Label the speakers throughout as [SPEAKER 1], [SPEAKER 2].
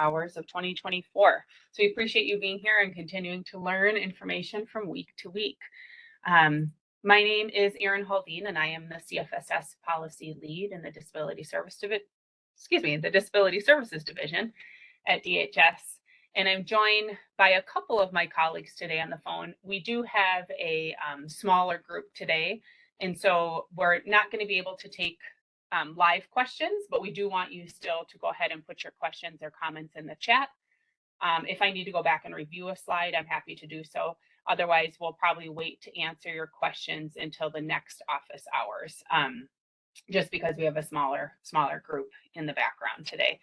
[SPEAKER 1] hours of 2024. So we appreciate you being here and continuing to learn information from week to week. My name is Erin Haldine, and I am the CFFS Policy Lead in the Disability Services Division at DHS. And I'm joined by a couple of my colleagues today on the phone. We do have a smaller group today, and so we're not going to be able to take live questions, but we do want you still to go ahead and put your questions or comments in the chat. If I need to go back and review a slide, I'm happy to do so. Otherwise, we'll probably wait to answer your questions until the next office hours, just because we have a smaller group in the background today.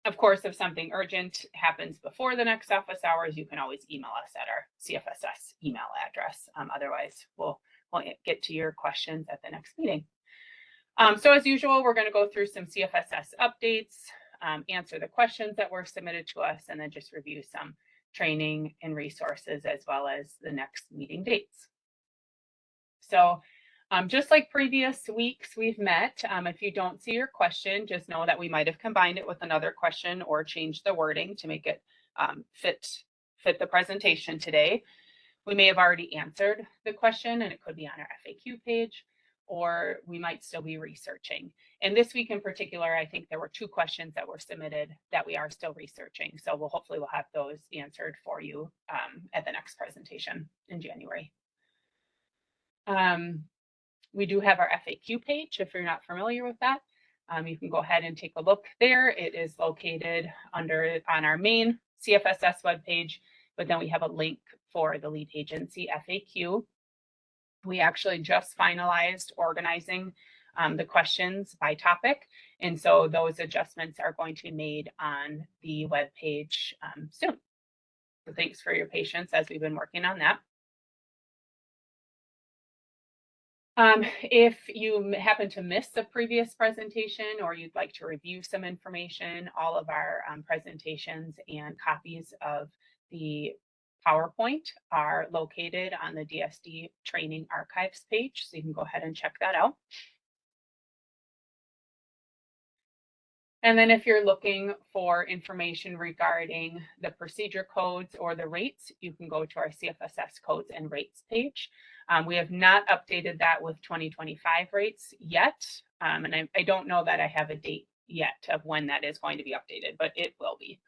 [SPEAKER 1] Of course, if something urgent happens before the next office hours, you can always email us at our CFFS email address. Otherwise, we'll get to your questions at the next meeting. So as usual, we're going to go through some CFFS updates, answer the questions that were submitted to us, and then just review some training and resources as well as the next meeting dates. So just like previous weeks we've met, if you don't see your question, just know that we might have combined it with another question or changed the wording to make it fit the presentation today. We may have already answered the question and it could be on our FAQ page, or we might still be researching. And this week in particular, I think there were 2 questions that were submitted that we are still researching. So hopefully we'll have those answered for you at the next presentation in January. We do have our FAQ page. If you're not familiar with that, you can go ahead and take a look there. It is located on our main CFFS webpage, but then we have a link for the lead agency FAQ. We actually just finalized organizing the questions by topic, and so those adjustments are going to be made on the webpage soon. So thanks for your patience as we've been working on that. If you happen to miss the previous presentation or you'd like to review some information, all of our presentations and copies of the PowerPoint are located on the DSD Training Archives page, so you can go ahead and check that out. And then if you're looking for information regarding the procedure codes or the rates, you can go to our CFFS codes and rates page. We have not updated that with 2025 rates yet, and I don't know that I have a date yet of when that is going to be updated, but it will be.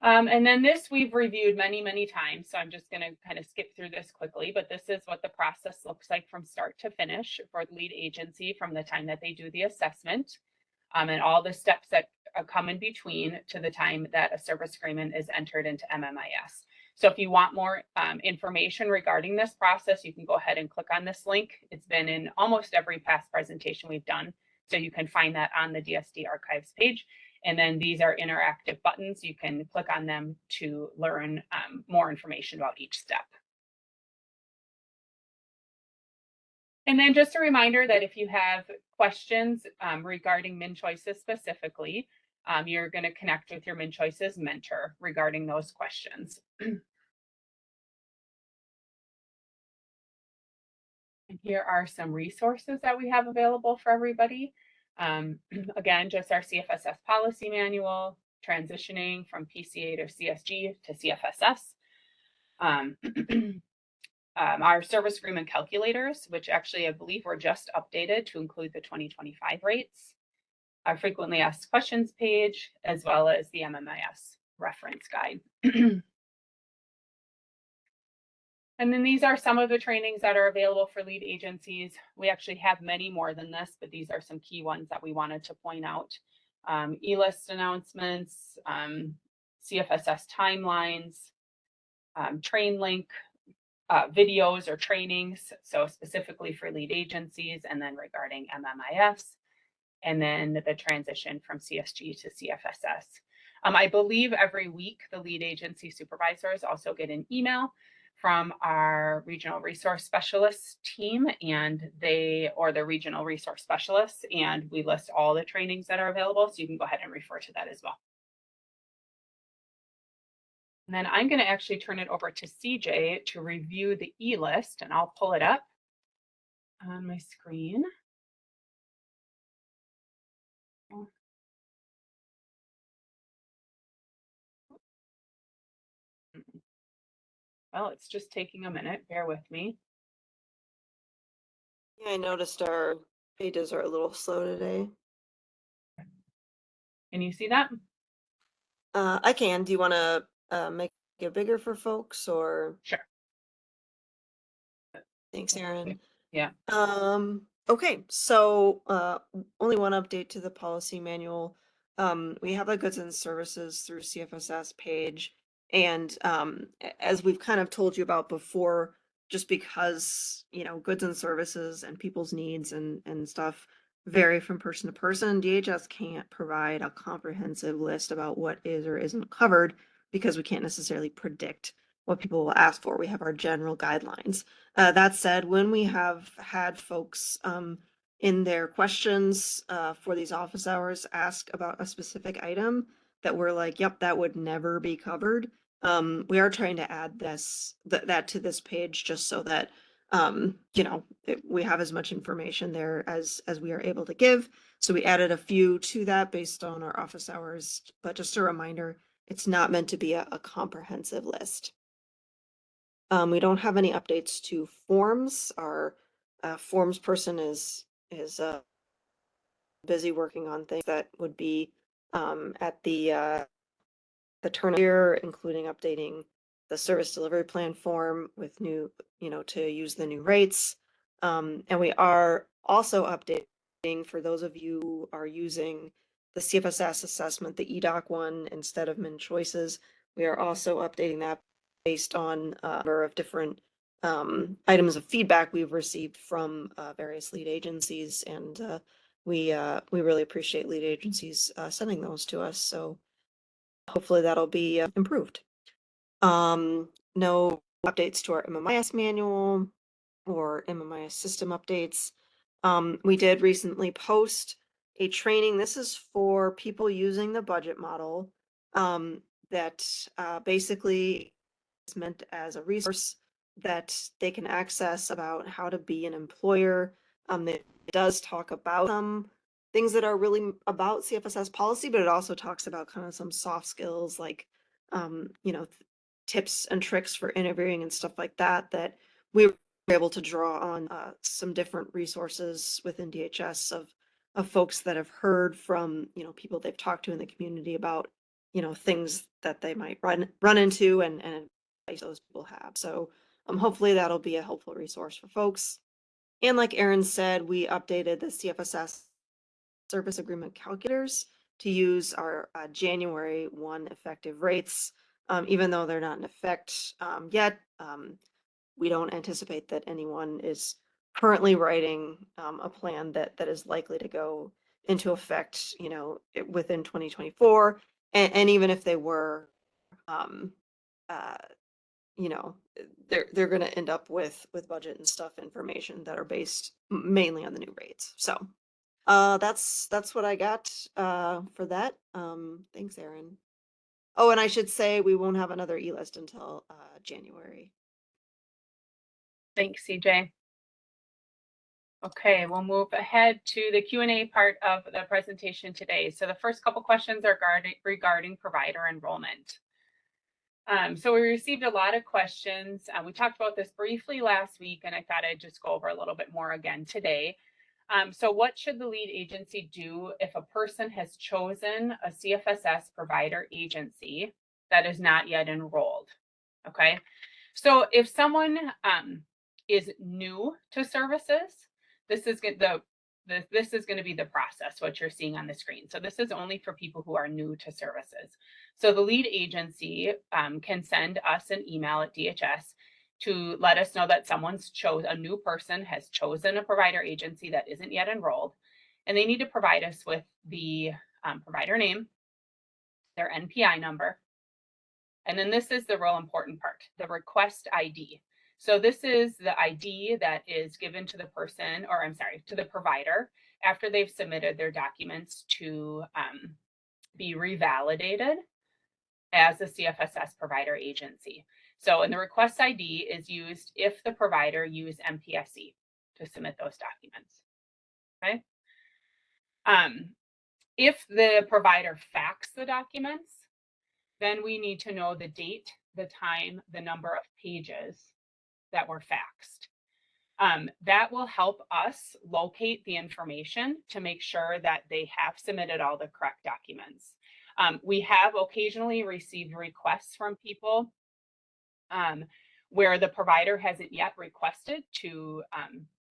[SPEAKER 1] And then this we've reviewed many times, so I'm just going to kind of skip through this quickly, but this is what the process looks like from start to finish for the lead agency from the time that they do the assessment, and all the steps that come in between to the time that a service agreement is entered into MMIS. So if you want more information regarding this process, you can go ahead and click on this link. It's been in almost every past presentation we've done, so you can find that on the DSD Archives page. And then these are interactive buttons. You can click on them to learn more information about each step. And then just a reminder that if you have questions regarding MinChoices specifically, you're going to connect with your MinChoices mentor regarding those questions. And here are some resources that we have available for everybody. Again, just our CFFS policy manual, transitioning from PCA to CSG to CFFS. Our service agreement calculators, which actually I believe were just updated to include the 2025 rates. Our frequently asked questions page, as well as the MMIS reference guide. And then these are some of the trainings that are available for lead agencies. We actually have many more than this, but these are some key ones that we wanted to point out. E-list announcements, CFFS timelines, train link videos or trainings, so specifically for lead agencies, and then regarding MMIS, and then the transition from CSG to CFFS. I believe every week the lead agency supervisors also get an email from our regional resource specialist team, and the regional resource specialists, and we list all the trainings that are available, so you can go ahead and refer to that as well. And then I'm going to actually turn it over to CJ to review the e-list, and I'll pull it up on my screen. Well, it's just taking a minute. Bear with me.
[SPEAKER 2] Yeah, I noticed our pages are a little slow today.
[SPEAKER 1] Can you see that?
[SPEAKER 2] I can. Do you want to make it bigger for folks or?
[SPEAKER 1] Sure.
[SPEAKER 2] Thanks, Aaron.
[SPEAKER 1] Yeah.
[SPEAKER 2] Okay, so only one update to the policy manual. We have a goods and services through CFSS page, and as we've kind of told you about before, just because goods and services and people's needs and stuff vary from person to person, DHS can't provide a comprehensive list about what is or isn't covered because we can't necessarily predict what people will ask for. We have our general guidelines. That said, when we have had folks in their questions for these office hours ask about a specific item that we're like, yep, that would never be covered. We are trying to add that to this page just so that we have as much information there as we are able to give. So we added a few to that based on our office hours, but just a reminder, it's not meant to be a comprehensive list. We don't have any updates to forms. Our forms person is busy working on things that would be at the turn of year, including updating the service delivery plan form with new, to use the new rates. And we are also updating for those of you who are using the CFSS assessment, the EDOC one, instead of Min Choices. We are also updating that based on a number of different items of feedback we've received from various lead agencies, and we really appreciate lead agencies sending those to us. So hopefully that'll be improved. No updates to our MMIS manual or MMIS system updates. We did recently post a training. This is for people using the budget model that basically is meant as a resource that they can access about how to be an employer. It does talk about some things that are really about CFSS policy, but it also talks about kind of some soft skills like, tips and tricks for interviewing and stuff like that, that we were able to draw on some different resources within DHS of folks that have heard from, people they've talked to in the community about, things that they might run into and advice those people have. So hopefully that'll be a helpful resource for folks. And like Aaron said, we updated the CFSS service agreement calculators to use our January 1 effective rates. Even though they're not in effect yet, we don't anticipate that anyone is currently writing a plan that is likely to go into effect, within 2024. And even if they were, um, uh, they're going to end up with budget and stuff information that are based mainly on the new rates. So that's what I got for that. Thanks, Aaron. Oh, and I should say we won't have another e-list until January.
[SPEAKER 1] Thanks, CJ. Okay, we'll move ahead to the Q&A part of the presentation today. So the first couple questions are regarding provider enrollment. So we received a lot of questions. We talked about this briefly last week, and I thought I'd just go over a little bit more again today. So what should the lead agency do if a person has chosen a CFFS provider agency that is not yet enrolled? Okay, so if someone is new to services, this is this is going to be the process, what you're seeing on the screen. So this is only for people who are new to services. So the lead agency can send us an email at DHS to let us know that a new person has chosen a provider agency that isn't yet enrolled, and they need to provide us with the provider name, their NPI number, and then this is the real important part, the request ID. So this is the ID that is given to the person, or I'm sorry, to the provider after they've submitted their documents to be revalidated as a CFFS provider agency. So, and the request ID is used if the provider used MPSE to submit those documents. Okay. If the provider faxed the documents, then we need to know the date, the time, the number of pages that were faxed. That will help us locate the information to make sure that they have submitted all the correct documents. We have occasionally received requests from people where the provider hasn't yet requested to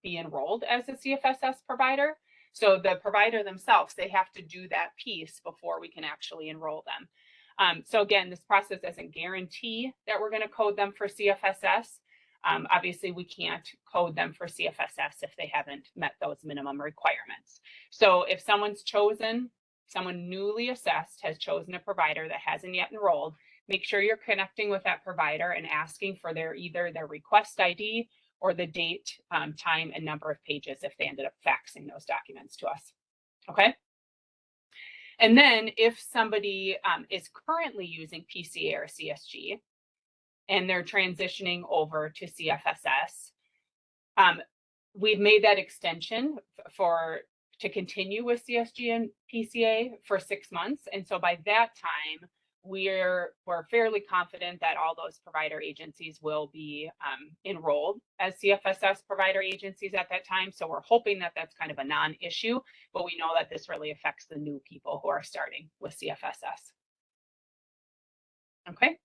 [SPEAKER 1] be enrolled as a CFFS provider. So the provider themselves, they have to do that piece before we can actually enroll them. So again, this process doesn't guarantee that we're going to code them for CFFS. Obviously, we can't code them for CFFS if they haven't met those minimum requirements. So if someone newly assessed has chosen a provider that hasn't yet enrolled, make sure you're connecting with that provider and asking for either their request ID or the date, time, and number of pages if they ended up faxing those documents to us. Okay. And then if somebody is currently using PCA or CSG and they're transitioning over to CFFS, we've made that extension to continue with CSG and PCA for 6 months. And so by that time, we're fairly confident that all those provider agencies will be enrolled as CFFS provider agencies at that time. So we're hoping that that's kind of a non-issue, but we know that this really affects the new people who are starting with CFFS. Okay.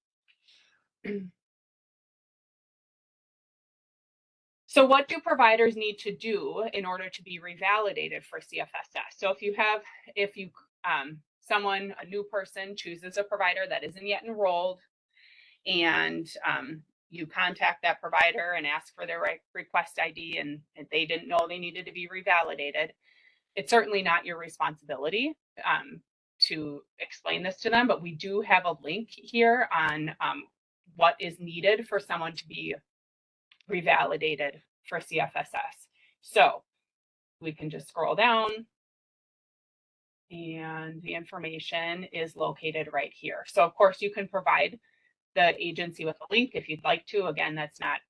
[SPEAKER 1] So what do providers need to do in order to be revalidated for CFFS? So if a new person chooses a provider that isn't yet enrolled, and you contact that provider and ask for their request ID and they didn't know they needed to be revalidated, it's certainly not your responsibility to explain this to them, but we do have a link here on what is needed for someone to be revalidated for CFFS. So we can just scroll down and the information is located right here. So of course you can provide the agency with a link if you'd like to. Again, that's not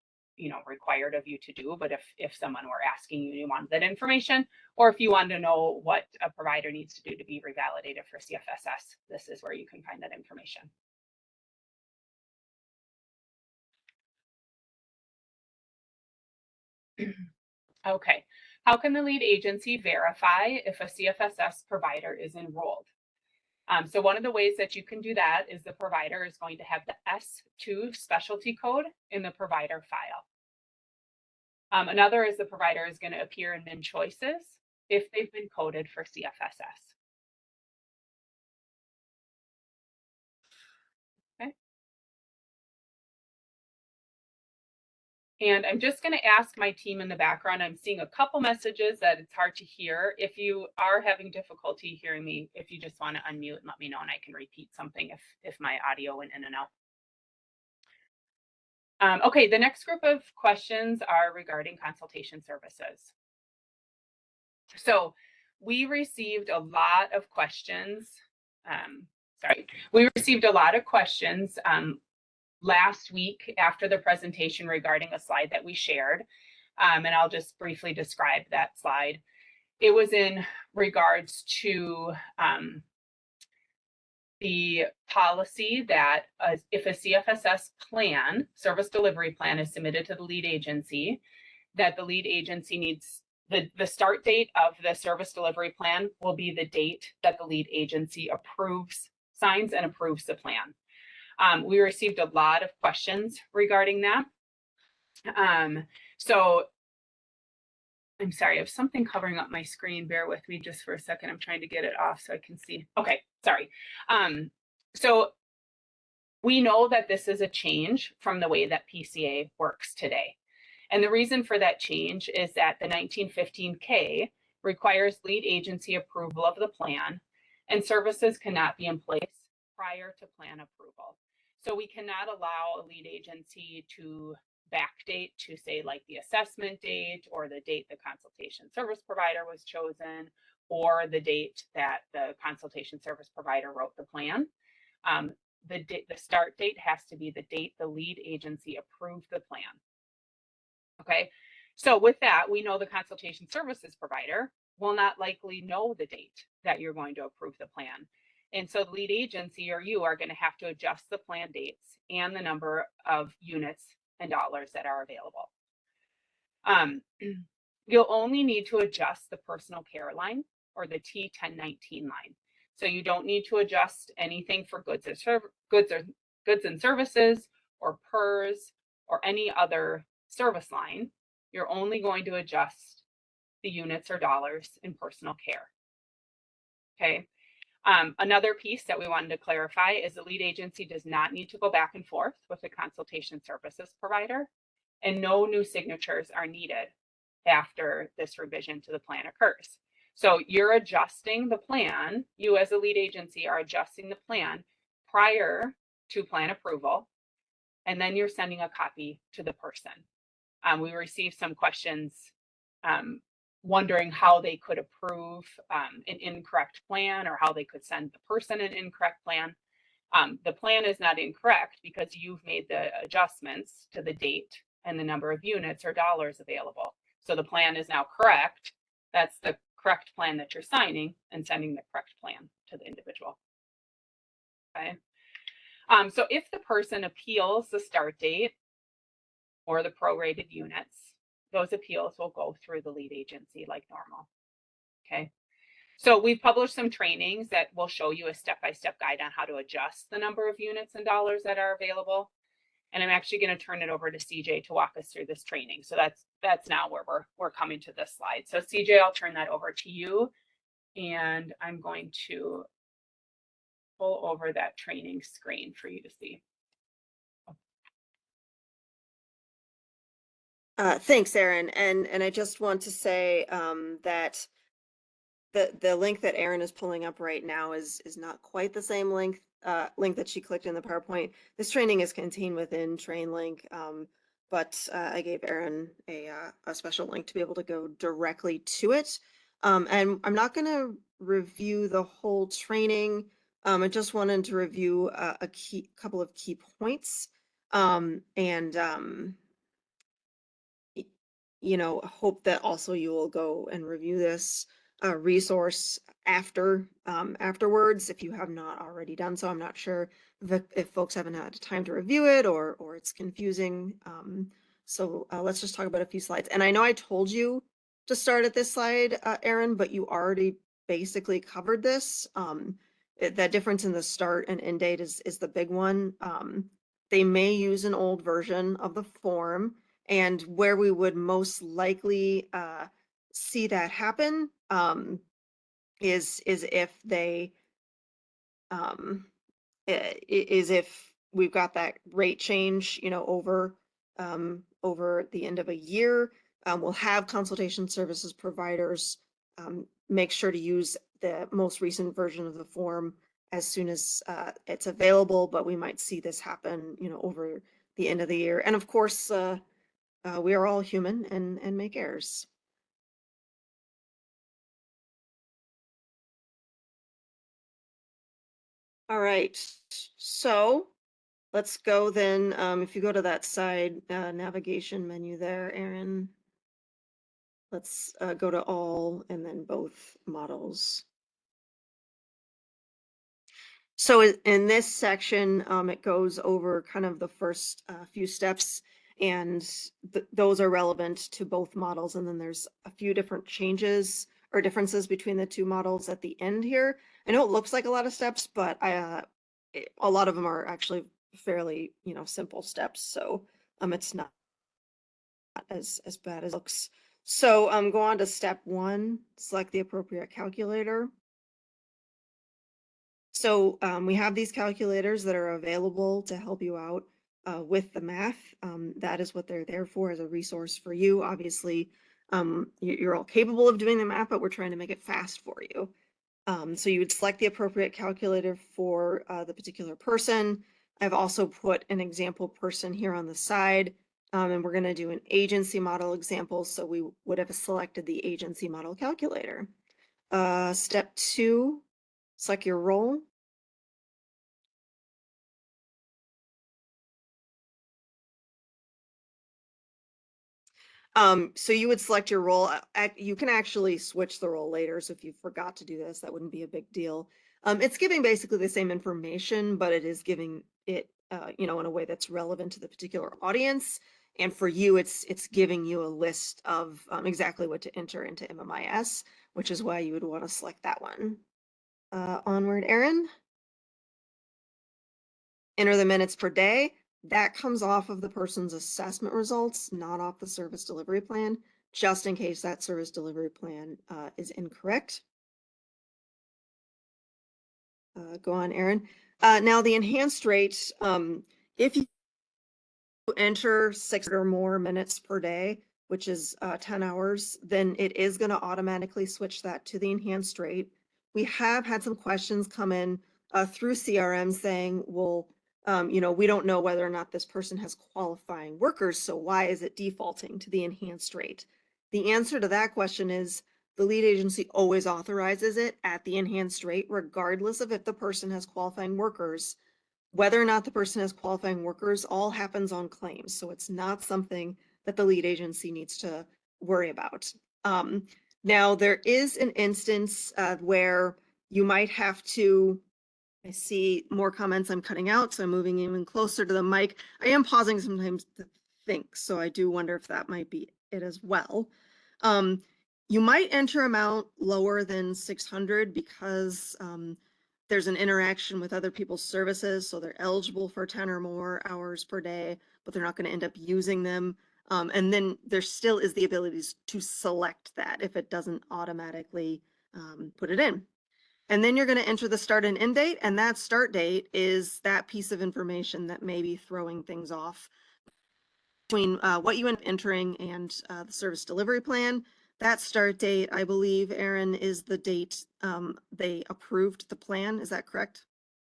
[SPEAKER 1] required of you to do, but if someone were asking you, you wanted that information, or if you want to know what a provider needs to do to be revalidated for CFFS, this is where you can find that information. Okay, how can the lead agency verify if a CFFS provider is enrolled? So one of the ways that you can do that is the provider is going to have the S2 specialty code in the provider file. Another is the provider is going to appear in MinChoices if they've been coded for CFFS. Okay. And I'm just going to ask my team in the background. I'm seeing a couple messages that it's hard to hear. If you are having difficulty hearing me, if you just want to unmute and let me know, and I can repeat something if my audio went in and out. Okay, the next group of questions are regarding consultation services. So we received a lot of questions. We received a lot of questions last week after the presentation regarding a slide that we shared. And I'll just briefly describe that slide. It was in regards to the policy that if a CFFS plan, service delivery plan, is submitted to the lead agency, that the lead agency needs the start date of the service delivery plan will be the date that the lead agency signs and approves the plan. We received a lot of questions regarding that. So I'm sorry, I have something covering up my screen. Bear with me just for a second. I'm trying to get it off so I can see. Okay, sorry. So we know that this is a change from the way that PCA works today. And the reason for that change is that the 1915K requires lead agency approval of the plan, and services cannot be in place prior to plan approval. So we cannot allow a lead agency to backdate to say like the assessment date or the date the consultation service provider was chosen or the date that the consultation service provider wrote the plan. The start date has to be the date the lead agency approved the plan. Okay, so with that, we know the consultation services provider will not likely know the date that you're going to approve the plan. And so the lead agency or you are going to have to adjust the plan dates and the number of units and dollars that are available. You'll only need to adjust the personal care line or the T1019 line. So you don't need to adjust anything for goods and services or PERS or any other service line. You're only going to adjust the units or dollars in personal care. Okay. Another piece that we wanted to clarify is the lead agency does not need to go back and forth with the consultation services provider, and no new signatures are needed after this revision to the plan occurs. So you're adjusting the plan, you as a lead agency are adjusting the plan prior to plan approval, and then you're sending a copy to the person. We received some questions wondering how they could approve an incorrect plan or how they could send the person an incorrect plan. The plan is not incorrect because you've made the adjustments to the date and the number of units or dollars available. So the plan is now correct. That's the correct plan that you're signing and sending the correct plan to the individual. Okay. So if the person appeals the start date or the prorated units, those appeals will go through the lead agency like normal. Okay. So we've published some trainings that will show you a step-by-step guide on how to adjust the number of units and dollars that are available. And I'm actually going to turn it over to CJ to walk us through this training. So that's now where we're coming to this slide. So CJ, I'll turn that over to you. And I'm going to pull over that training screen for you to see.
[SPEAKER 2] Thanks, Erin. And I just want to say that the link that Erin is pulling up right now is not quite the same link that she clicked in the PowerPoint. This training is contained within TrainLink, but I gave Erin a special link to be able to go directly to it. And I'm not going to review the whole training. I just wanted to review a couple of key points. You know, hope that also you will go and review this resource afterwards if you have not already done so. I'm not sure if folks haven't had time to review it or it's confusing. So let's just talk about a few slides. And I know I told you to start at this slide, Erin, but you already basically covered this. That difference in the start and end date is the big one. They may use an old version of the form, and where we would most likely see that happen is if they is if we've got that rate change, you know, over the end of a year. We'll have consultation services providers make sure to use the most recent version of the form as soon as it's available, but we might see this happen, you know, over the end of the year. And of course, we are all human and make errors. All right, so let's go then. If you go to that side navigation menu there, Erin, let's go to all and then both models. So in this section, it goes over kind of the first few steps, and those are relevant to both models. And then there's a few different changes or differences between the two models at the end here. I know it looks like a lot of steps, but a lot of them are actually fairly, you know, simple steps. So it's not as bad as it looks. So go on to step 1, select the appropriate calculator. So we have these calculators that are available to help you out with the math. That is what they're there for, as a resource for you. Obviously, you're all capable of doing the math, but we're trying to make it fast for you. So you would select the appropriate calculator for the particular person. I've also put an example person here on the side, and we're going to do an agency model example. So we would have selected the agency model calculator. Step 2, select your role. So you would select your role. You can actually switch the role later. So if you forgot to do this, that wouldn't be a big deal. It's giving basically the same information, but it is giving it, in a way that's relevant to the particular audience. And for you, it's giving you a list of exactly what to enter into MMIS, which is why you would want to select that one. Onward, Erin. Enter the minutes per day. That comes off of the person's assessment results, not off the service delivery plan, just in case that service delivery plan is incorrect. Go on, Erin. Now the enhanced rate, if you enter 6 or more minutes per day, which is 10 hours, then it is going to automatically switch that to the enhanced rate. We have had some questions come in through CRM saying, well, we don't know whether or not this person has qualifying workers, so why is it defaulting to the enhanced rate? The answer to that question is the lead agency always authorizes it at the enhanced rate, regardless of if the person has qualifying workers. Whether or not the person has qualifying workers all happens on claims. So it's not something that the lead agency needs to worry about. Now, there is an instance where you might have to, I see more comments I'm cutting out, so I'm moving even closer to the mic. I am pausing sometimes to think, so I do wonder if that might be it as well. You might enter amount lower than 600 because there's an interaction with other people's services, so they're eligible for 10 or more hours per day, but they're not going to end up using them. And then there still is the ability to select that if it doesn't automatically put it in. And then you're going to enter the start and end date, and that start date is that piece of information that may be throwing things off between what you end up entering and the service delivery plan. That start date, I believe, Erin, is the date they approved the plan. Is that correct?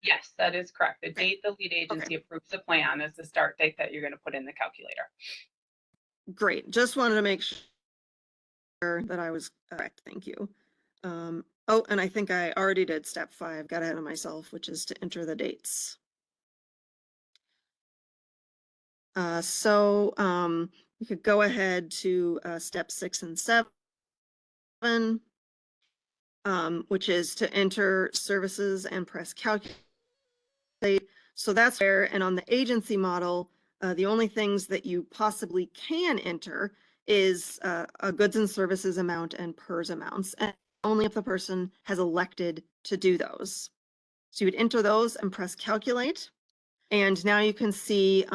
[SPEAKER 1] Yes, that is correct. The
[SPEAKER 2] Okay.
[SPEAKER 1] date the lead agency
[SPEAKER 2] Okay.
[SPEAKER 1] approves the plan is the start date that you're going to put in the calculator.
[SPEAKER 2] Great. Just wanted to make sure that I was correct. Thank you. Oh, and I think I already did step 5, got ahead of myself, which is to enter the dates. We could go ahead to step 6 and 7, which is to enter services and press calculate. So that's where, and on the agency model, the only things that you possibly can enter is a goods and services amount and PERS amounts, and only if the person has elected to do those. So you would enter those and press calculate. And now you can see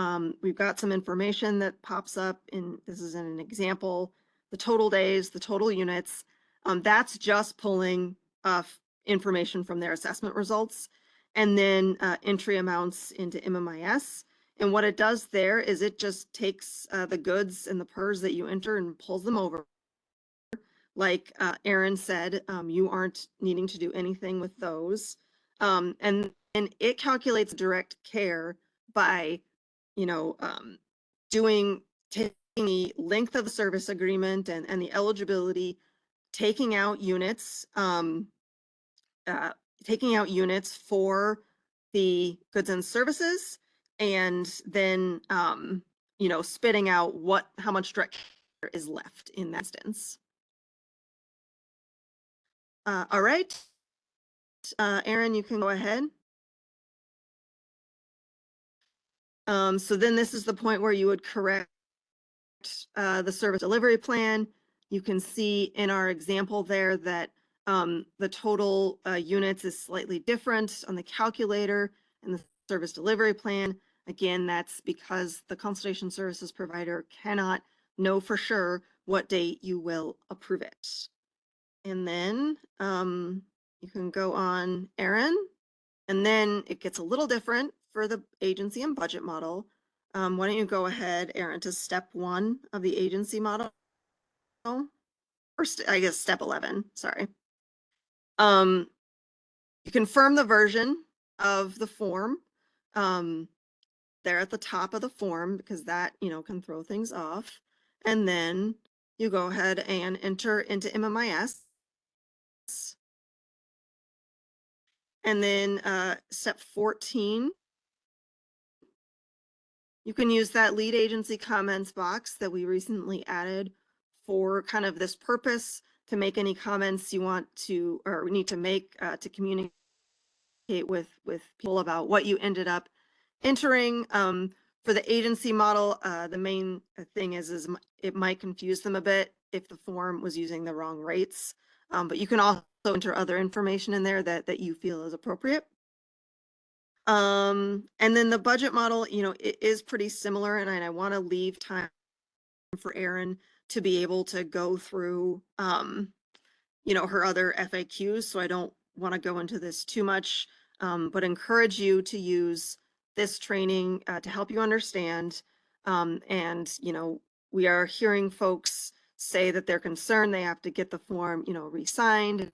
[SPEAKER 2] we've got some information that pops up this is in an example, the total days, the total units. That's just pulling information from their assessment results, and then entry amounts into MMIS. And what it does there is it just takes the goods and the PERS that you enter and pulls them over. Like Erin said, you aren't needing to do anything with those. And it calculates direct care by, taking the length of the service agreement and the eligibility, taking out units, for the goods and services, and then, spitting out how much direct care is left in that instance. All right. Erin, you can go ahead. So then this is the point where you would correct the service delivery plan. You can see in our example there that the total units is slightly different on the calculator and the service delivery plan. Again, that's because the consultation services provider cannot know for sure what date you will approve it. And then you can go on, Erin. And then it gets a little different for the agency and budget model. Why don't you go ahead, Erin, to step 1 of the agency model? Or I guess step 11, sorry. You confirm the version of the form there at the top of the form, because that, can throw things off. And then you go ahead and enter into MMIS. And then step 14, you can use that lead agency comments box that we recently added for kind of this purpose, to make any comments you want to or need to make to communicate with people about what you ended up entering. For the agency model, the main thing is it might confuse them a bit if the form was using the wrong rates. But you can also enter other information in there that you feel is appropriate. And then the budget model, it is pretty similar, and I want to leave time for Erin to be able to go through, her other FAQs. So I don't want to go into this too much, but encourage you to use this training to help you understand. And, we are hearing folks say that they're concerned they have to get the form, re-signed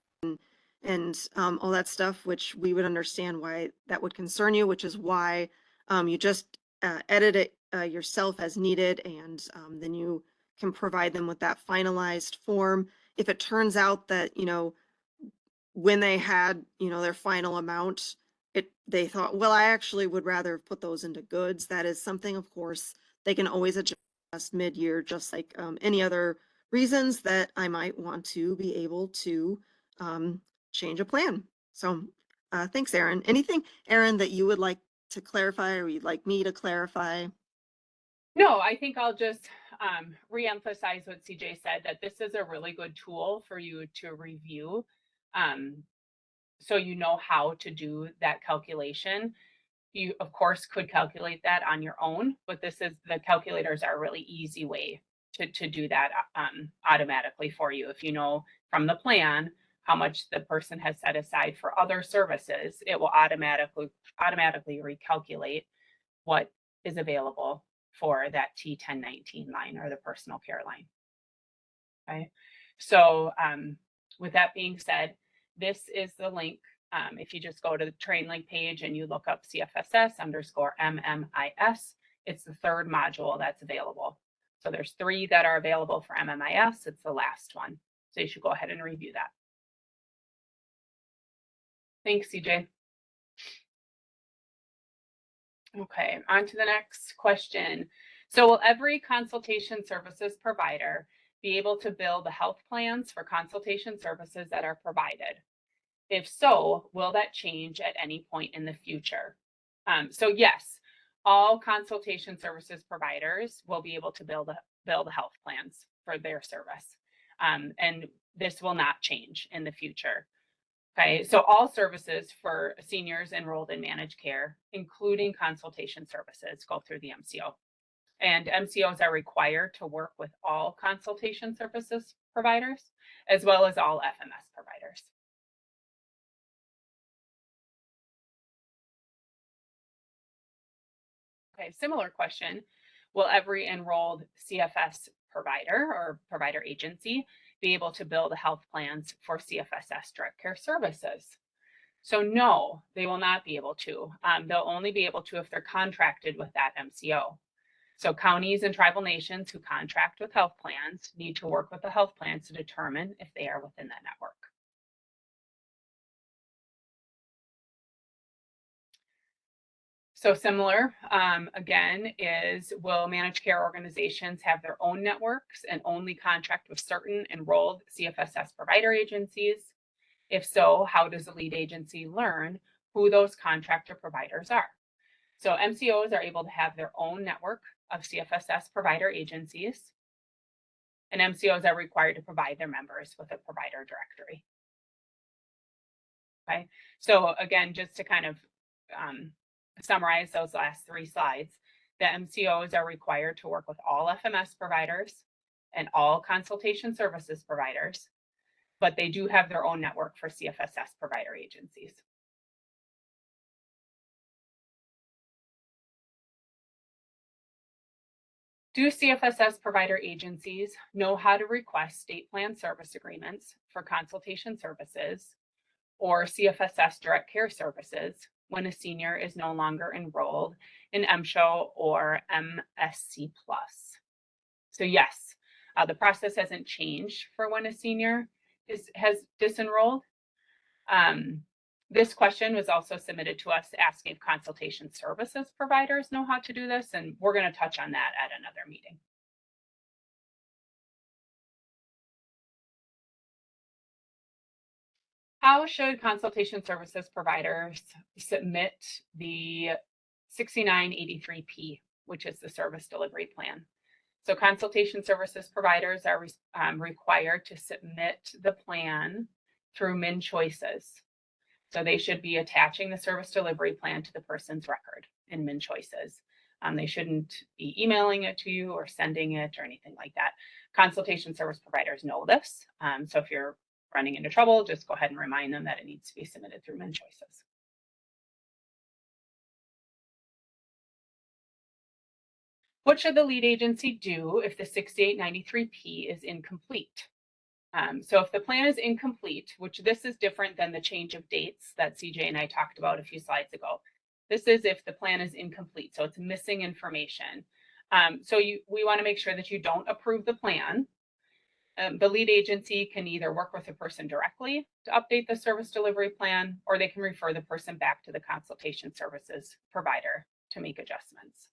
[SPEAKER 2] and all that stuff, which we would understand why that would concern you, which is why you just edit it yourself as needed, and then you can provide them with that finalized form. If it turns out that, when they had, their final amount, they thought, well, I actually would rather put those into goods. That is something, of course, they can always adjust mid-year, just like any other reasons that I might want to be able to change a plan. So thanks, Erin. Anything, Erin, that you would like to clarify, or you'd like me to clarify?
[SPEAKER 1] No, I think I'll just reemphasize what CJ said, that this is a really good tool for you to review. So you know how to do that calculation. You, of course, could calculate that on your own, but the calculators are a really easy way to do that automatically for you. If you know from the plan how much the person has set aside for other services, it will automatically recalculate what is available for that T1019 line, or the personal care line. Okay, so with that being said, this is the link. If you just go to the train link page and you look up CFFS_MMIS, it's the third module that's available. So there's 3 that are available for MMIS. It's the last one. So you should go ahead and review that. Thanks, CJ. Okay, on to the next question. So will every consultation services provider be able to bill the health plans for consultation services that are provided? If so, will that change at any point in the future? So yes, all consultation services providers will be able to bill the health plans for their service. And this will not change in the future. Okay, so all services for seniors enrolled in managed care, including consultation services, go through the MCO. And MCOs are required to work with all consultation services providers, as well as all FMS providers. Okay, similar question. Will every enrolled CFS provider or provider agency be able to bill the health plans for CFFS direct care services? So no, they will not be able to. They'll only be able to if they're contracted with that MCO. So counties and tribal nations who contract with health plans need to work with the health plans to determine if they are within that network. So similar, again, is will managed care organizations have their own networks and only contract with certain enrolled CFFS provider agencies? If so, how does the lead agency learn who those contractor providers are? So MCOs are able to have their own network of CFFS provider agencies, and MCOs are required to provide their members with a provider directory. Okay, so again, just to kind of summarize those last 3 slides, the MCOs are required to work with all FMS providers and all consultation services providers, but they do have their own network for CFFS provider agencies. Do CFFS provider agencies know how to request state plan service agreements for consultation services or CFFS direct care services when a senior is no longer enrolled in MSHO or MSC Plus? So yes, the process hasn't changed for when a senior has disenrolled. This question was also submitted to us asking if consultation services providers know how to do this, and we're going to touch on that at another meeting. How should consultation services providers submit the 6983P, which is the service delivery plan? So consultation services providers are required to submit the plan through MinChoices. So they should be attaching the service delivery plan to the person's record in MinChoices. They shouldn't be emailing it to you or sending it or anything like that. Consultation service providers know this. So if you're running into trouble, just go ahead and remind them that it needs to be submitted through MinChoices. What should the lead agency do if the 6893P is incomplete? So if the plan is incomplete, which this is different than the change of dates that CJ and I talked about a few slides ago. This is if the plan is incomplete, so it's missing information. We want to make sure that you don't approve the plan. The lead agency can either work with the person directly to update the service delivery plan, or they can refer the person back to the consultation services provider to make adjustments.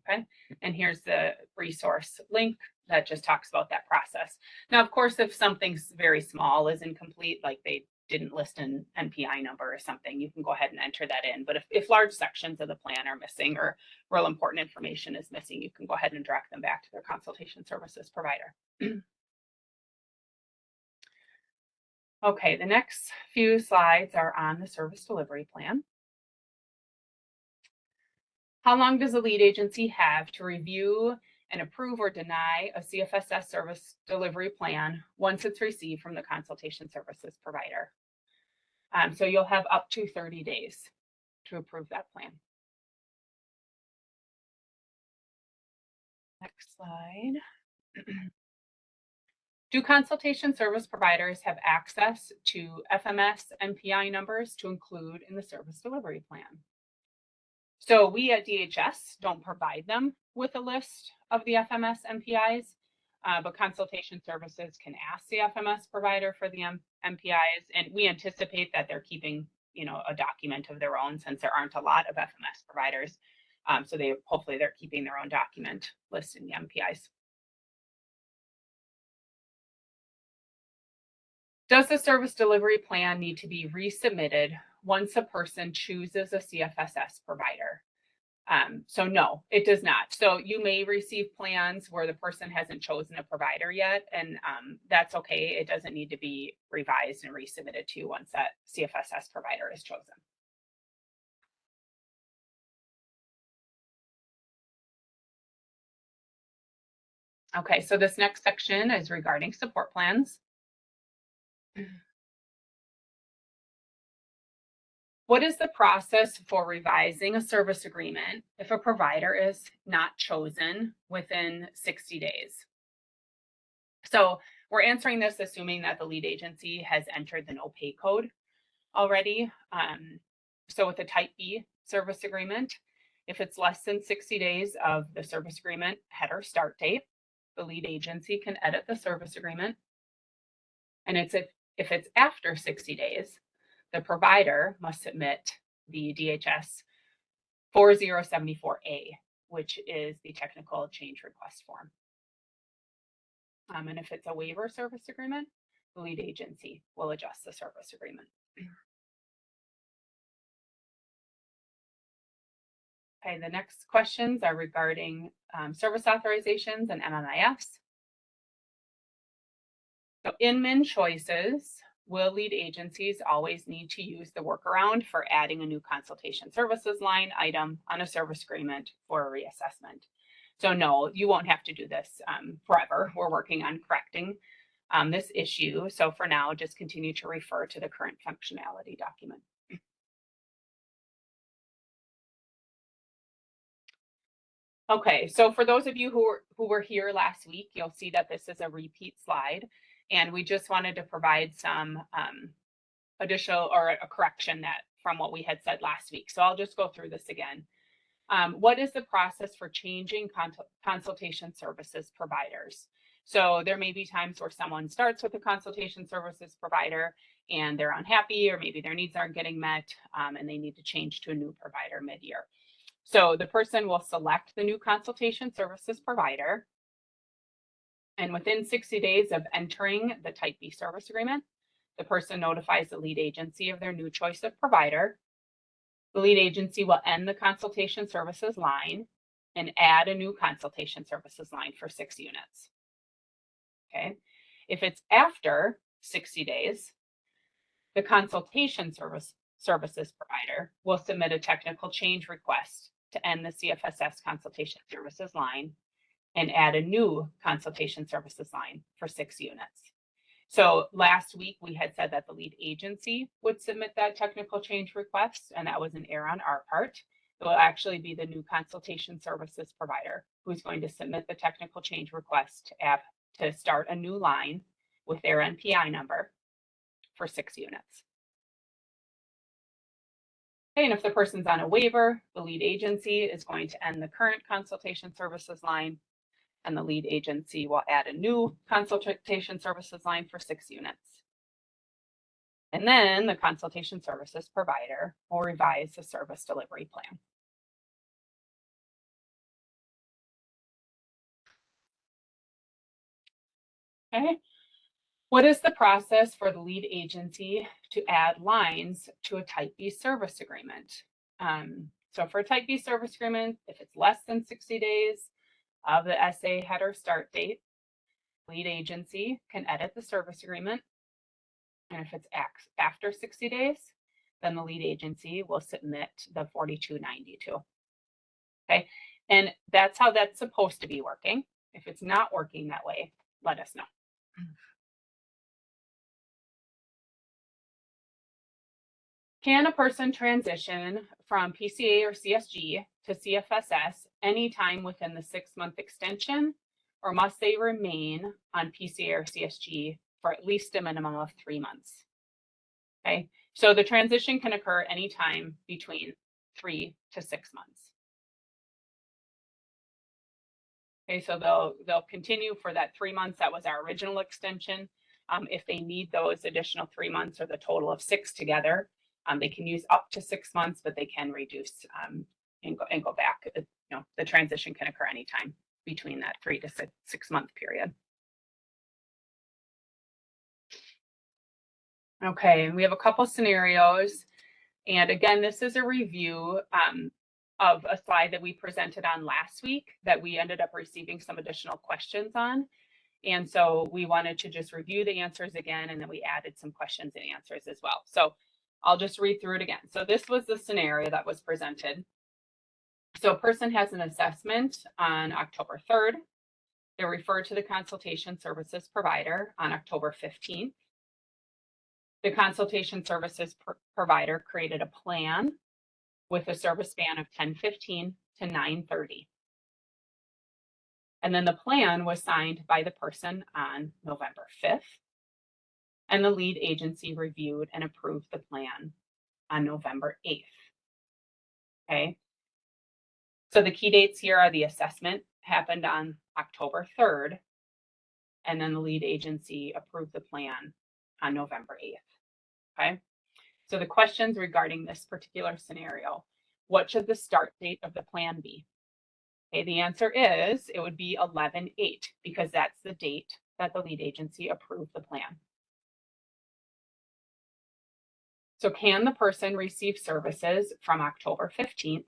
[SPEAKER 1] Okay, and here's the resource link that just talks about that process. Now, of course, if something's very small is incomplete, like they didn't list an NPI number or something, you can go ahead and enter that in. But if large sections of the plan are missing or real important information is missing, you can go ahead and direct them back to their consultation services provider. Okay, the next few slides are on the service delivery plan. How long does the lead agency have to review and approve or deny a CFFS service delivery plan once it's received from the consultation services provider? So you'll have up to 30 days to approve that plan. Next slide. Do consultation service providers have access to FMS NPI numbers to include in the service delivery plan? So we at DHS don't provide them with a list of the FMS NPIs, but consultation services can ask the FMS provider for the NPIs, and we anticipate that they're keeping, a document of their own since there aren't a lot of FMS providers. So hopefully they're keeping their own document listing the NPIs. Does the service delivery plan need to be resubmitted once a person chooses a CFFS provider? So no, it does not. So you may receive plans where the person hasn't chosen a provider yet, and that's okay. It doesn't need to be revised and resubmitted to you once that CFFS provider is chosen. Okay, so this next section is regarding support plans. What is the process for revising a service agreement if a provider is not chosen within 60 days? So we're answering this assuming that the lead agency has entered the no pay code already. So with a type B service agreement, if it's less than 60 days of the service agreement header start date, the lead agency can edit the service agreement. And if it's after 60 days, the provider must submit the DHS 4074A, which is the technical change request form. And if it's a waiver service agreement, the lead agency will adjust the service agreement. Okay, the next questions are regarding service authorizations and MMIFs. So in MinChoices, will lead agencies always need to use the workaround for adding a new consultation services line item on a service agreement for a reassessment? So no, you won't have to do this forever. We're working on correcting this issue. So for now, just continue to refer to the current functionality document. Okay, so for those of you who were here last week, you'll see that this is a repeat slide, and we just wanted to provide some additional or a correction that from what we had said last week. So I'll just go through this again. What is the process for changing consultation services providers? So there may be times where someone starts with a consultation services provider and they're unhappy, or maybe their needs aren't getting met, and they need to change to a new provider mid-year. So the person will select the new consultation services provider, and within 60 days of entering the Type B service agreement, the person notifies the lead agency of their new choice of provider. The lead agency will end the consultation services line and add a new consultation services line for 6 units. Okay. If it's after 60 days, the consultation services provider will submit a technical change request to end the CFFS consultation services line and add a new consultation services line for 6 units. So last week we had said that the lead agency would submit that technical change request, and that was an error on our part. It will actually be the new consultation services provider who's going to submit the technical change request to start a new line with their NPI number for 6 units. Okay, and if the person's on a waiver, the lead agency is going to end the current consultation services line, and the lead agency will add a new consultation services line for 6 units. And then the consultation services provider will revise the service delivery plan. Okay. What is the process for the lead agency to add lines to a Type B service agreement? So for a Type B service agreement, if it's less than 60 days of the SA header start date, lead agency can edit the service agreement. And if it's after 60 days, then the lead agency will submit the 4292. Okay, and that's how that's supposed to be working. If it's not working that way, let us know. Can a person transition from PCA or CSG to CFFS anytime within the 6-month extension, or must they remain on PCA or CSG for at least a minimum of 3 months? Okay, so the transition can occur anytime between 3 to 6 months. Okay, so they'll continue for that 3 months. That was our original extension. If they need those additional 3 months or the total of 6 together, they can use up to 6 months, but they can reduce and go back. The transition can occur anytime between that 3 to 6 month period. Okay, and we have a couple scenarios. And again, this is a review of a slide that we presented on last week that we ended up receiving some additional questions on. And so we wanted to just review the answers again, and then we added some questions and answers as well. So I'll just read through it again. So this was the scenario that was presented. So a person has an assessment on October 3rd. They're referred to the consultation services provider on October 15th. The consultation services provider created a plan with a service span of 10:15 to 9:30. And then the plan was signed by the person on November 5th. And the lead agency reviewed and approved the plan on November 8th. Okay. So the key dates here are the assessment happened on October 3rd, and then the lead agency approved the plan on November 8th. Okay. So the questions regarding this particular scenario: what should the start date of the plan be? Okay, the answer is it would be 11/8, because that's the date that the lead agency approved the plan. So can the person receive services from October 15th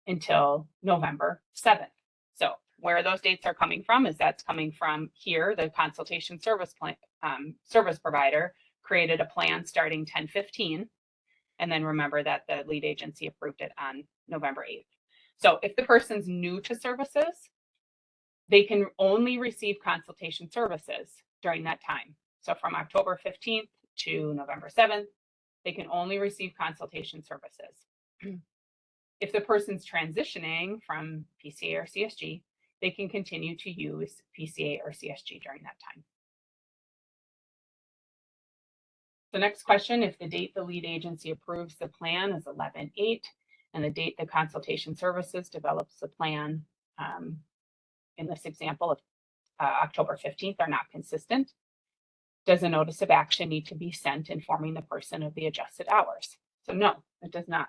[SPEAKER 1] until November 7th? So where those dates are coming from is that's coming from here. The consultation service provider created a plan starting 10:15. And then remember that the lead agency approved it on November 8th. So if the person's new to services, they can only receive consultation services during that time. So from October 15th to November 7th, they can only receive consultation services. If the person's transitioning from PCA or CSG, they can continue to use PCA or CSG during that time. The next question: if the date the lead agency approves the plan is 11/8, and the date the consultation services develops the plan, in this example of October 15th are not consistent. Does a notice of action need to be sent informing the person of the adjusted hours? So no, it does not.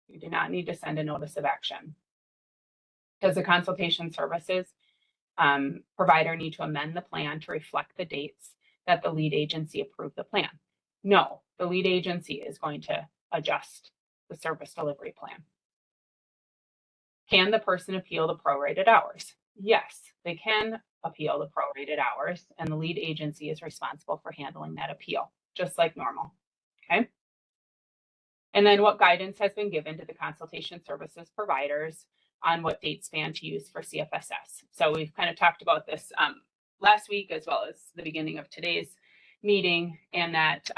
[SPEAKER 1] You do not need to send a notice of action. Does the consultation services provider need to amend the plan to reflect the dates that the lead agency approved the plan? No, the lead agency is going to adjust the service delivery plan. Can the person appeal the prorated hours? Yes, they can appeal the prorated hours, and the lead agency is responsible for handling that appeal, just like normal. Okay. And then what guidance has been given to the consultation services providers on what date span to use for CFFS? So we've kind of talked about this last week as well as the beginning of today's meeting, and that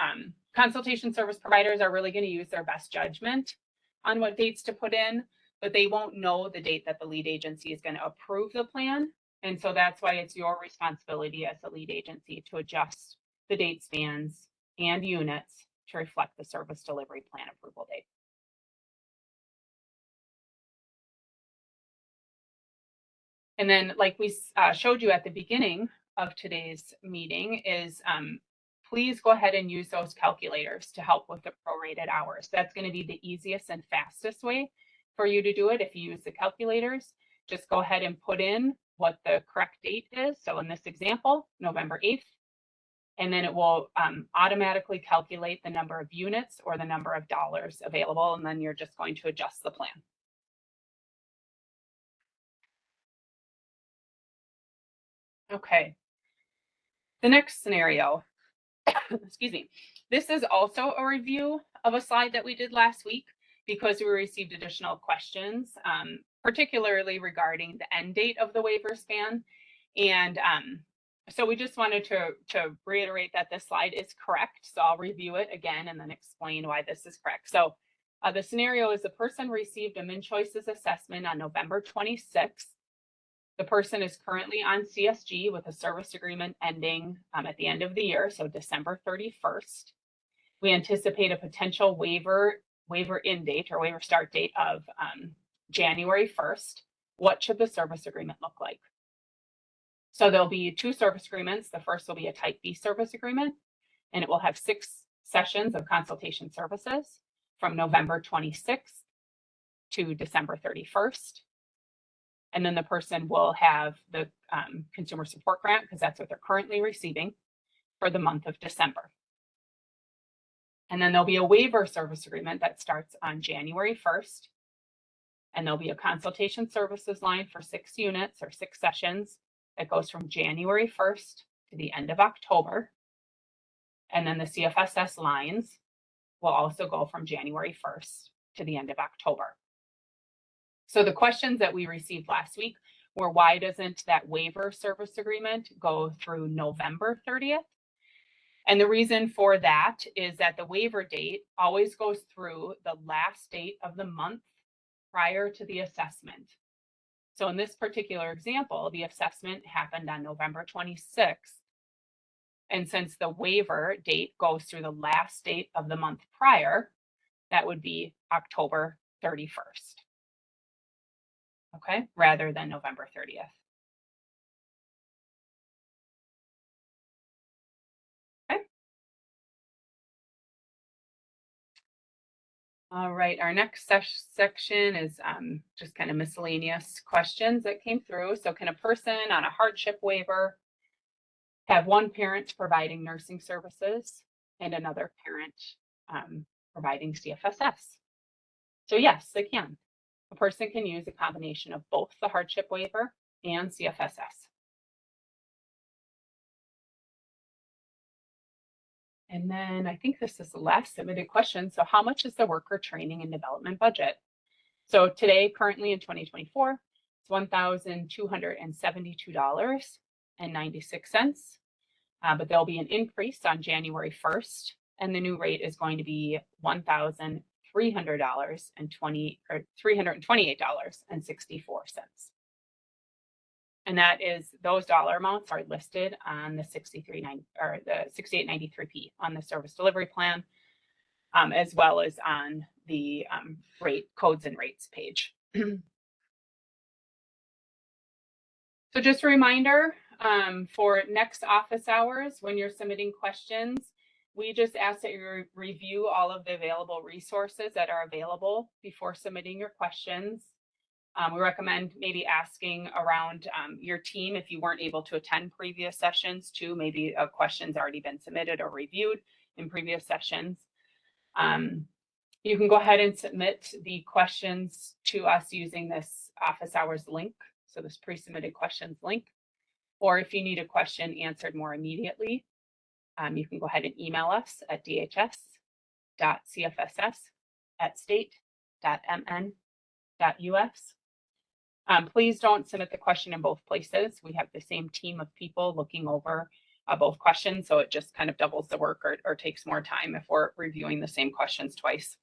[SPEAKER 1] consultation service providers are really going to use their best judgment on what dates to put in, but they won't know the date that the lead agency is going to approve the plan. And so that's why it's your responsibility as the lead agency to adjust the date spans and units to reflect the service delivery plan approval date. And then, like we showed you at the beginning of today's meeting, is please go ahead and use those calculators to help with the prorated hours. That's going to be the easiest and fastest way for you to do it. If you use the calculators, just go ahead and put in what the correct date is. So in this example, November 8th, and then it will automatically calculate the number of units or the number of dollars available, and then you're just going to adjust the plan. Okay. The next scenario, excuse me, this is also a review of a slide that we did last week because we received additional questions, particularly regarding the end date of the waiver span. And so we just wanted to reiterate that this slide is correct. So I'll review it again and then explain why this is correct. So the scenario is the person received a MnChoices assessment on November 26th. The person is currently on CSG with a service agreement ending at the end of the year, so December 31st. We anticipate a potential waiver end date or waiver start date of January 1st. What should the service agreement look like? So there'll be two service agreements. The first will be a type B service agreement, and it will have 6 sessions of consultation services from November 26th to December 31st. And then the person will have the consumer support grant, because that's what they're currently receiving, for the month of December. And then there'll be a waiver service agreement that starts on January 1st. And there'll be a consultation services line for 6 units or 6 sessions that goes from January 1st to the end of October. And then the CFFS lines will also go from January 1st to the end of October. So the questions that we received last week were, why doesn't that waiver service agreement go through November 30th? And the reason for that is that the waiver date always goes through the last date of the month prior to the assessment. So in this particular example, the assessment happened on November 26th. And since the waiver date goes through the last date of the month prior, that would be October 31st. Okay, rather than November 30th. Okay. All right, our next section is just kind of miscellaneous questions that came through. So can a person on a hardship waiver have one parent providing nursing services and another parent providing CFFS? So yes, they can. A person can use a combination of both the hardship waiver and CFFS. And then I think this is the last submitted question. So how much is the worker training and development budget? So today, currently in 2024, it's $1,272.96. But there'll be an increase on January 1st, and the new rate is going to be $328.64. And that is, those dollar amounts are listed on the 6893P on the service delivery plan, as well as on the rate codes and rates page. So just a reminder, For next office hours, when you're submitting questions, we just ask that you review all of the available resources that are available before submitting your questions. We recommend maybe asking around your team if you weren't able to attend previous sessions too. Maybe a question's already been submitted or reviewed in previous sessions. You can go ahead and submit the questions to us using this office hours link. So this pre-submitted questions link. Or if you need a question answered more immediately, you can go ahead and email us at dhs.cfss@state.mn.us. Please don't submit the question in both places. We have the same team of people looking over both questions, so it just kind of doubles the work or takes more time if we're reviewing the same questions twice.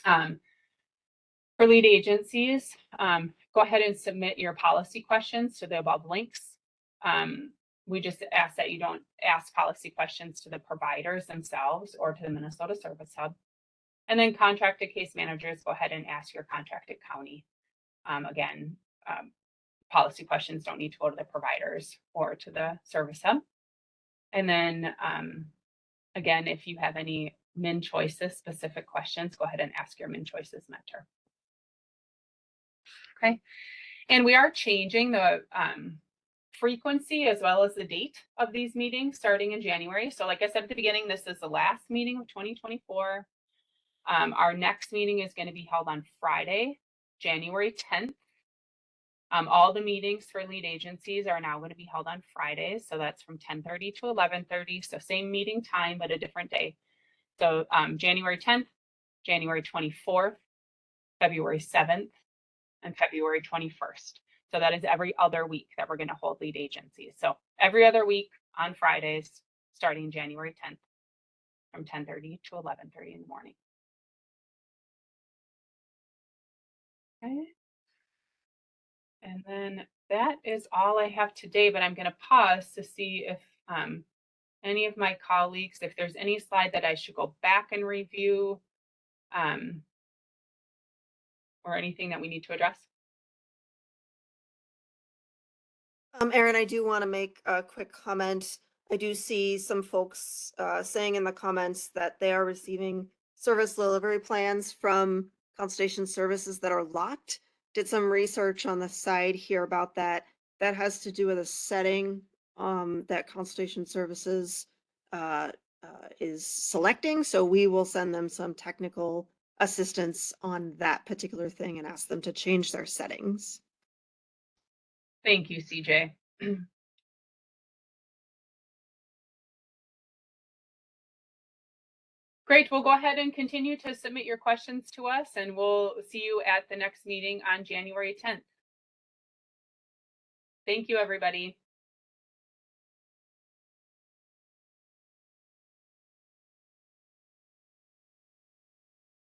[SPEAKER 1] For lead agencies, go ahead and submit your policy questions to the above links. We just ask that you don't ask policy questions to the providers themselves or to the Minnesota Service Hub. And then contracted case managers, go ahead and ask your contracted county. Again, policy questions don't need to go to the providers or to the Service Hub. And then again, if you have any Min Choices specific questions, go ahead and ask your Min Choices mentor. Okay, and we are changing the frequency as well as the date of these meetings starting in January. So like I said at the beginning, this is the last meeting of 2024. Our next meeting is going to be held on Friday, January 10th. All the meetings for lead agencies are now going to be held on Fridays. So that's from 10:30 to 11:30. So same meeting time, but a different day. So January 10th, January 24th, February 7th, and February 21st. So that is every other week that we're going to hold lead agencies. So every other week on Fridays, starting January 10th from 10:30 to 11:30 in the morning. Okay. And then that is all I have today, but I'm going to pause to see if any of my colleagues, if there's any slide that I should go back and review or anything that we need to address.
[SPEAKER 2] Erin, I do want to make a quick comment. I do see some folks saying in the comments that they are receiving service delivery plans from Constellation Services that are locked. Did some research on the side here about that. That has to do with a setting that Constellation Services is selecting. So we will send them some technical assistance on that particular thing and ask them to change their settings.
[SPEAKER 1] Thank you, CJ. Great, we'll go ahead and continue to submit your questions to us, and we'll see you at the next meeting on January 10th. Thank you, everybody.